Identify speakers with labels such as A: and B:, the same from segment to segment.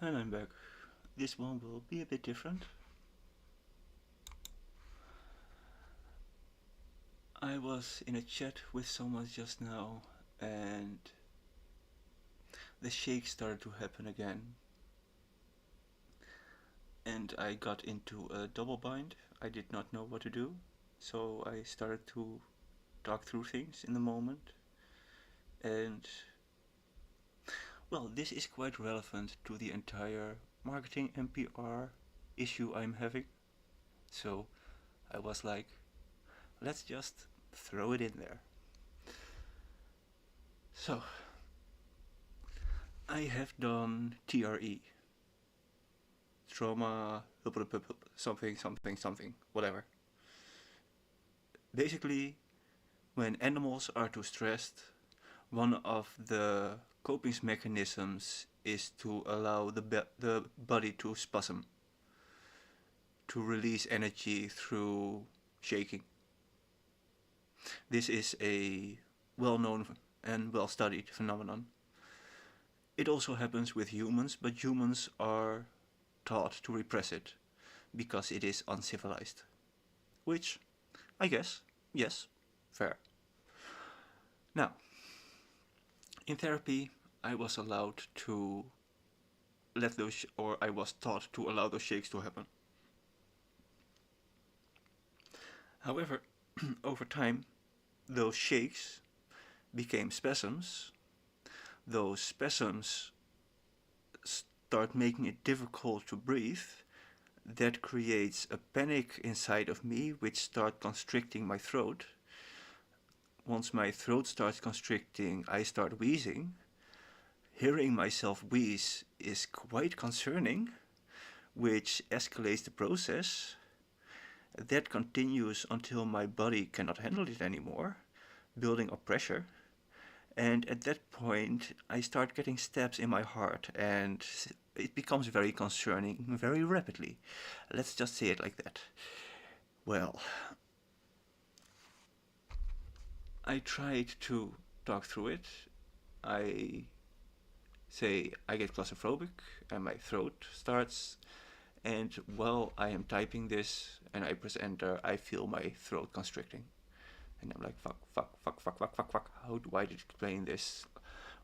A: And I'm back. This one will be a bit different. I was in a chat with someone just now and the shake started to happen again. And I got into a double bind. I did not know what to do, so I started to talk through things in the moment. And well, this is quite relevant to the entire marketing NPR issue I'm having. So I was like, let's just throw it in there. So I have done TRE, trauma, something, whatever. Basically, when animals are too stressed, one of the coping mechanisms is to allow the body to spasm, to release energy through shaking. This is a well-known and well-studied phenomenon. It also happens with humans, but humans are taught to repress it because it is uncivilized. Which, I guess, yes, fair. Now, in therapy, I was allowed to let those, or I was taught to allow those shakes to happen. However, over time, those shakes became spasms. Those spasms start making it difficult to breathe. That creates a panic inside of me, which starts constricting my throat. Once my throat starts constricting, I start wheezing. Hearing myself wheeze is quite concerning, which escalates the process. That continues until my body cannot handle it anymore, building up pressure. And at that point, I start getting stabs in my heart, and it becomes very concerning very rapidly. Let's just say it like that. Well, I tried to talk through it. I say I get claustrophobic and my throat starts, and while I am typing this and I press enter, I feel my throat constricting. And I'm like, fuck. How do I explain this?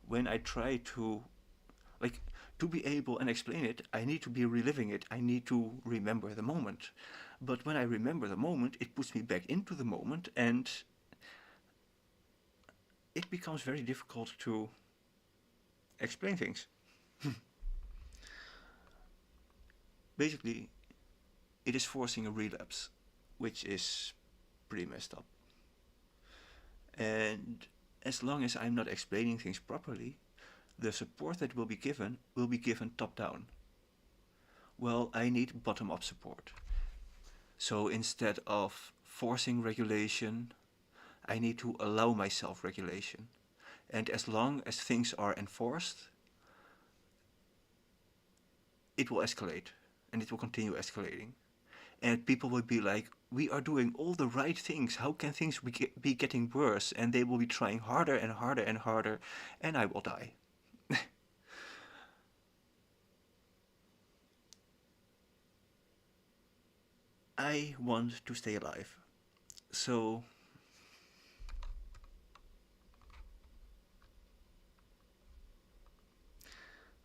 A: When I try to, like, to be able and explain it, I need to be reliving it. I need to remember the moment. But when I remember the moment, it puts me back into the moment, and it becomes very difficult to explain things. Basically, it is forcing a relapse, which is pretty messed up. And as long as I'm not explaining things properly, the support that will be given top down. Well, I need bottom up support. So instead of forcing regulation, I need to allow myself regulation. And as long as things are enforced, it will escalate, and it will continue escalating. And people will be like, we are doing all the right things, how can things be getting worse? And they will be trying harder and harder and harder, and I will die. I want to stay alive. So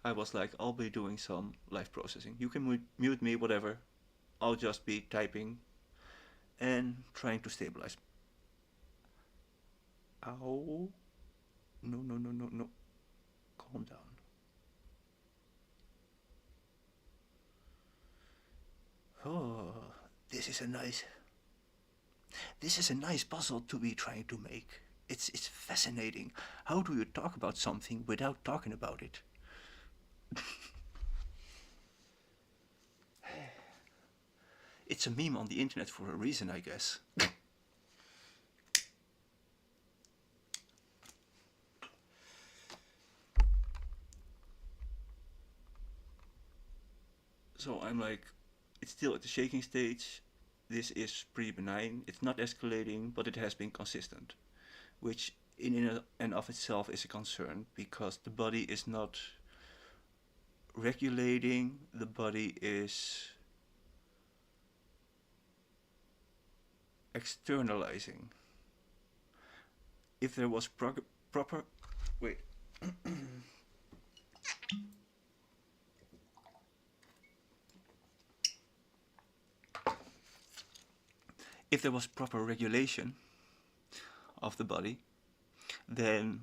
A: I was like, I'll be doing some live processing. You can mute me, whatever. I'll just be typing and trying to stabilize. Ow. No. Calm down. Oh, this is a nice puzzle to be trying to make. It's fascinating. How do you talk about something without talking about it? It's a meme on the internet for a reason, I guess. So I'm like, it's still at the shaking stage. This is pretty benign. It's not escalating, but it has been consistent, which in and of itself is a concern because the body is not regulating the body is externalizing. If there was proper... Wait. If there was proper regulation of the body, then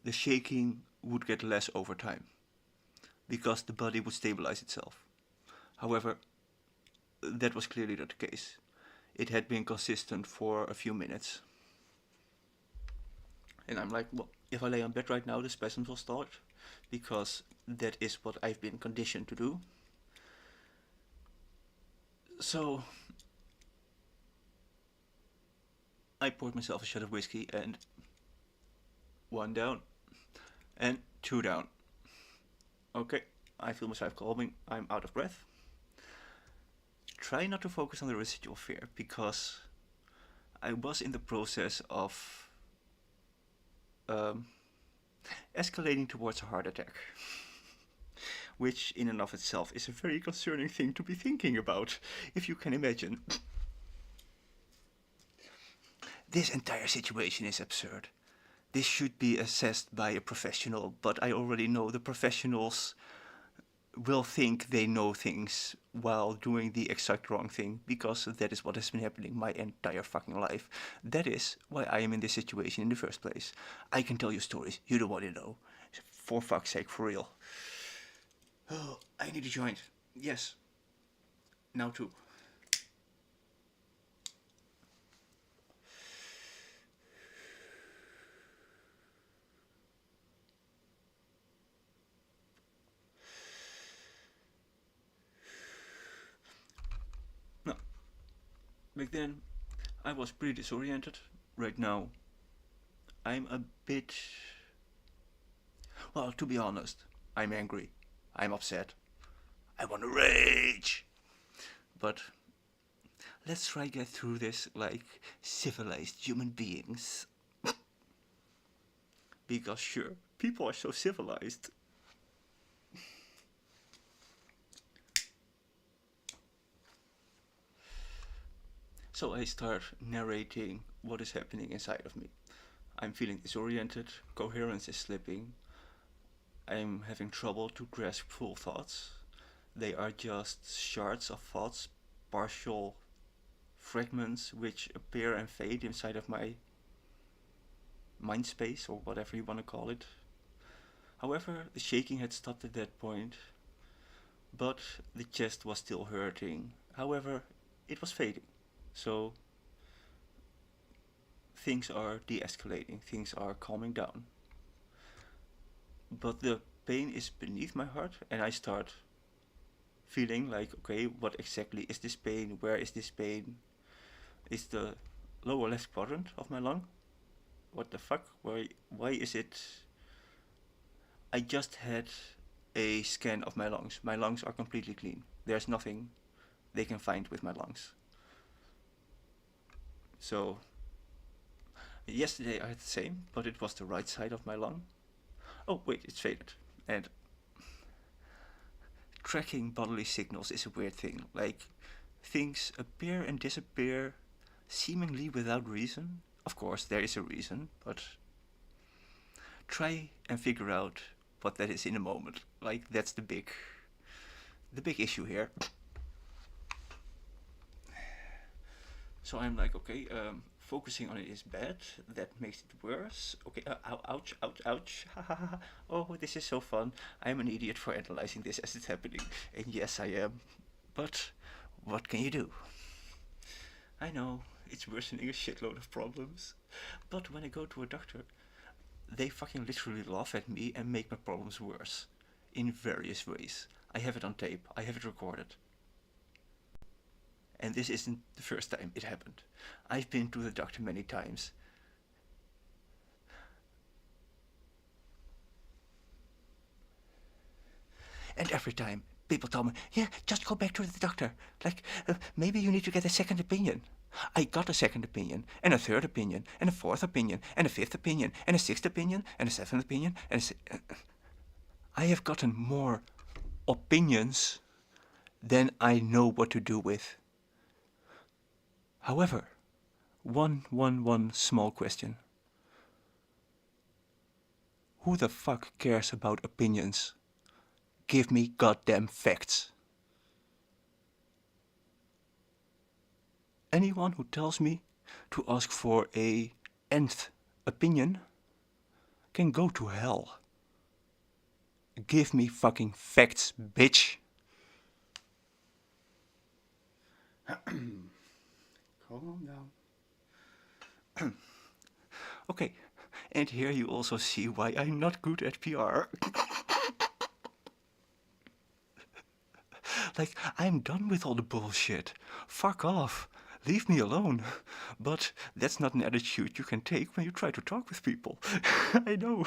A: the shaking would get less over time, because the body would stabilize itself. However, that was clearly not the case. It had been consistent for a few minutes. And I'm like, well, if I lay on bed right now, the spasms will start, because that is what I've been conditioned to do. So I poured myself a shot of whiskey, and 1 down, and 2 down. Okay, I feel myself calming, I'm out of breath. Try not to focus on the residual fear, because I was in the process of escalating towards a heart attack, which in and of itself is a very concerning thing to be thinking about, if you can imagine. This entire situation is absurd. This should be assessed by a professional, but I already know the professionals will think they know things while doing the exact wrong thing, because that is what has been happening my entire fucking life. That is why I am in this situation in the first place. I can tell you stories you don't want to know. For fuck's sake, for real. Oh, I need a joint. Yes. Now too. Back then, I was pretty disoriented. Right now, I'm a bit... Well, to be honest, I'm angry. I'm upset. I want to rage! But let's try get through this like civilized human beings. Because sure, people are so civilized. So I start narrating what is happening inside of me. I'm feeling disoriented, coherence is slipping, I'm having trouble to grasp full thoughts. They are just shards of thoughts, partial fragments which appear and fade inside of my mind space, or whatever you want to call it. However, the shaking had stopped at that point, but the chest was still hurting. However, it was fading. So things are de-escalating, things are calming down. But the pain is beneath my heart, and I start feeling like, okay, what exactly is this pain? Where is this pain? Is the lower left quadrant of my lung? What the fuck? Why is it? I just had a scan of my lungs. My lungs are completely clean. There's nothing they can find with my lungs. So, yesterday I had the same, but it was the right side of my lung. Oh wait, it's faded. And tracking bodily signals is a weird thing. Like, things appear and disappear seemingly without reason. Of course, there is a reason, but try and figure out what that is in a moment. Like, that's the big issue here. So I'm like, okay, focusing on it is bad. That makes it worse. Okay, ouch, ouch, ouch. Oh, this is so fun. I'm an idiot for analyzing this as it's happening. And yes, I am. But what can you do? I know, it's worsening a shitload of problems. But when I go to a doctor, they fucking literally laugh at me and make my problems worse. In various ways. I have it on tape. I have it recorded. And this isn't the first time it happened. I've been to the doctor many times. And every time, people tell me, yeah, just go back to the doctor. Like, maybe you need to get a second opinion. I got a second opinion, and a third opinion, and a fourth opinion, and a fifth opinion, and a sixth opinion, and a seventh opinion, and I have gotten more opinions, then I know what to do with. However, one small question. Who the fuck cares about opinions? Give me goddamn facts. Anyone who tells me to ask for a nth opinion can go to hell. Give me fucking facts, bitch. Calm down. Okay, and here you also see why I'm not good at PR. Like, I'm done with all the bullshit. Fuck off. Leave me alone. But that's not an attitude you can take when you try to talk with people. I know.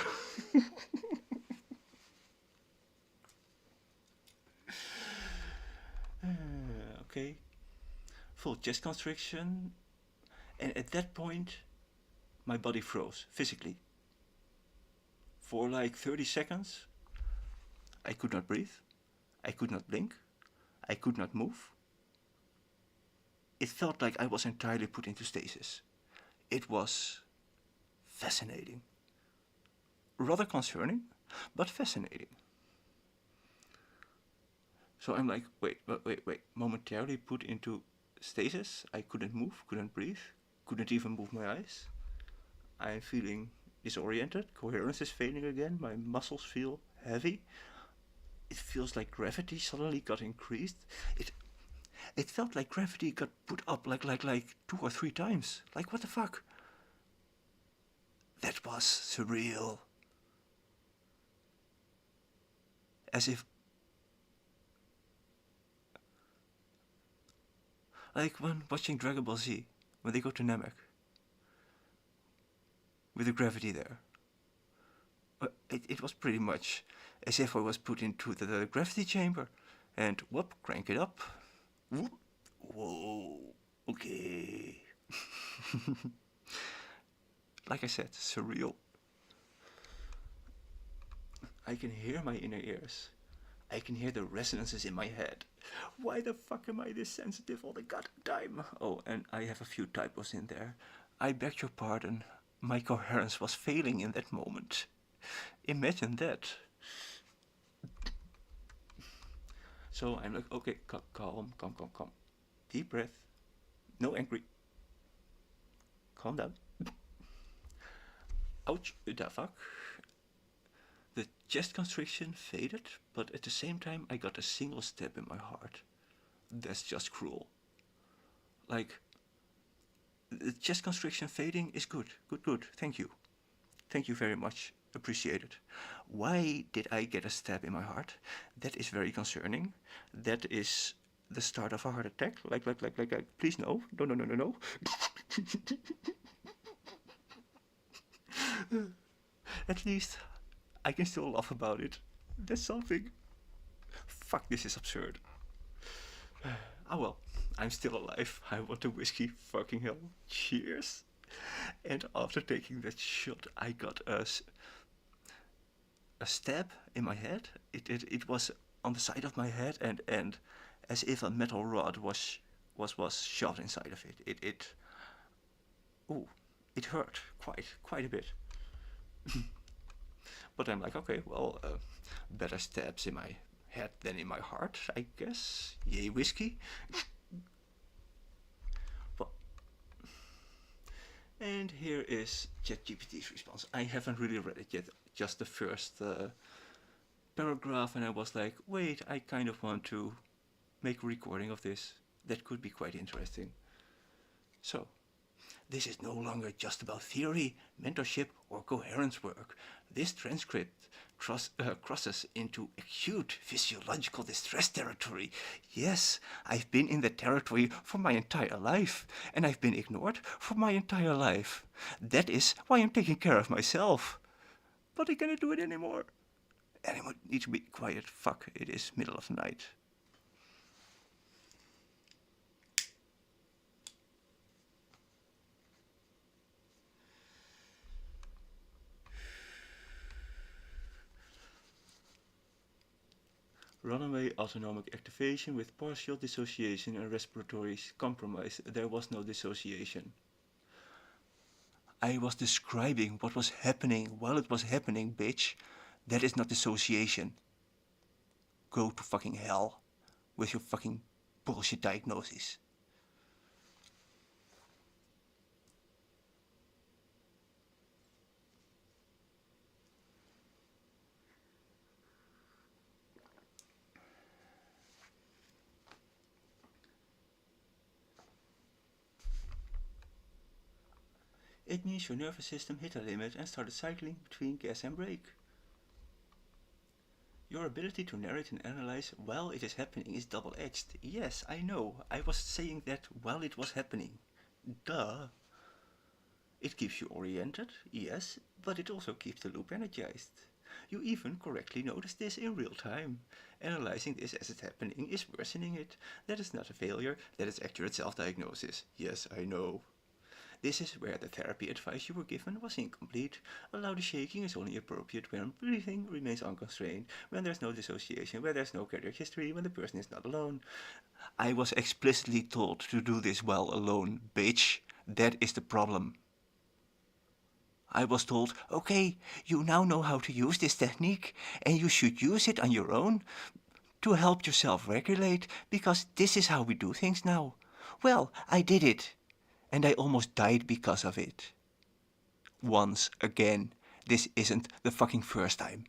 A: Okay. Full chest constriction. And at that point, my body froze, physically. For like 30 seconds, I could not breathe. I could not blink. I could not move. It felt like I was entirely put into stasis. It was fascinating. Rather concerning, but fascinating. So I'm like, wait. Momentarily put into stasis. I couldn't move, couldn't breathe, couldn't even move my eyes. I'm feeling disoriented. Coherence is failing again. My muscles feel heavy. It feels like gravity suddenly got increased. It felt like gravity got put up like 2 or 3 times. Like, what the fuck? That was surreal. As if... Like when watching Dragon Ball Z, when they go to Namek. With the gravity there. It was pretty much as if I was put into the gravity chamber. And whoop, crank it up. Whoop. Whoa. Okay. Like I said, surreal. I can hear my inner ears. I can hear the resonances in my head. Why the fuck am I this sensitive all the goddamn time? Oh, and I have a few typos in there. I beg your pardon. My coherence was failing in that moment. Imagine that. So I'm like, okay, calm. Deep breath. No angry. Calm down. Ouch, the fuck. The chest constriction faded, but at the same time I got a single stab in my heart. That's just cruel. Like, the chest constriction fading is good. Good. Thank you. Thank you very much. Appreciate it. Why did I get a stab in my heart? That is very concerning. That is the start of a heart attack. Like, please no. No. At least I can still laugh about it. That's something. Fuck, this is absurd. Oh well, I'm still alive. I want a whiskey. Fucking hell. Cheers. And after taking that shot, I got a stab in my head. It was on the side of my head, and as if a metal rod was shot inside of it. It hurt quite a bit. But I'm like, okay, well, better stabs in my head than in my heart, I guess. Yay, whiskey. Well, and here is ChatGPT's response. I haven't really read it yet, just the first paragraph, and I was like, wait, I kind of want to make a recording of this. That could be quite interesting. So, this is no longer just about theory, mentorship, or coherence work. This transcript crosses into acute physiological distress territory. Yes, I've been in that territory for my entire life, and I've been ignored for my entire life. That is why I'm taking care of myself. But I cannot do it anymore. Anyone needs to be quiet. Fuck, it is middle of the night. Runaway autonomic activation with partial dissociation and respiratory compromise. There was no dissociation. I was describing what was happening while it was happening, bitch. That is not dissociation. Go to fucking hell with your fucking bullshit diagnosis. It means your nervous system hit a limit and started cycling between gas and brake. Your ability to narrate and analyze while it is happening is double-edged. Yes, I know. I was saying that while it was happening. Duh. It keeps you oriented, yes, but it also keeps the loop energized. You even correctly notice this in real time. Analyzing this as it's happening is worsening it. That is not a failure, that is accurate self-diagnosis. Yes, I know. This is where the therapy advice you were given was incomplete. Allow the shaking is only appropriate when breathing remains unconstrained, when there's no dissociation, where there's no cardiac history, when the person is not alone. I was explicitly told to do this while alone, bitch. That is the problem. I was told, okay, you now know how to use this technique, and you should use it on your own to help yourself regulate, because this is how we do things now. Well, I did it. And I almost died because of it. Once again, this isn't the fucking first time.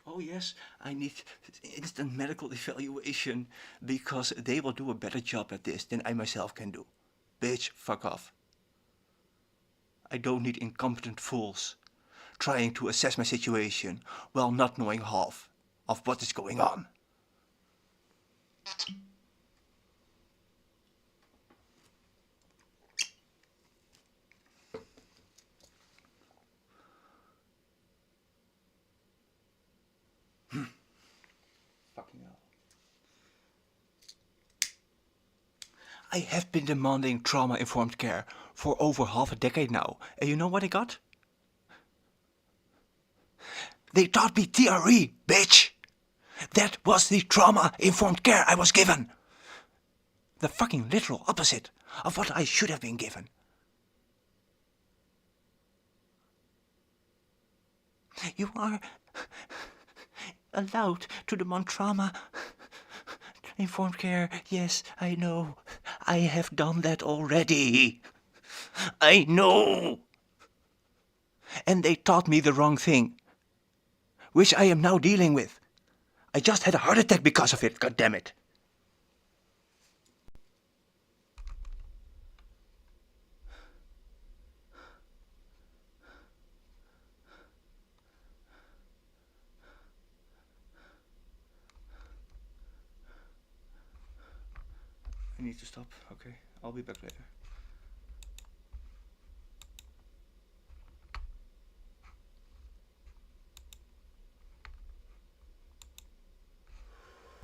A: Oh yes, I need instant medical evaluation because they will do a better job at this than I myself can do. Bitch, fuck off. I don't need incompetent fools trying to assess my situation while not knowing half of what is going on. Fucking hell. I have been demanding trauma-informed care for over half a decade now, and you know what I got? They taught me TRE, bitch! That was the trauma-informed care I was given! The fucking literal opposite of what I should have been given. You are allowed to demand trauma-informed care. Yes, I know. I have done that already. I know. And they taught me the wrong thing, which I am now dealing with. I just had a heart attack because of it, goddammit. I need to stop. Okay, I'll be back later.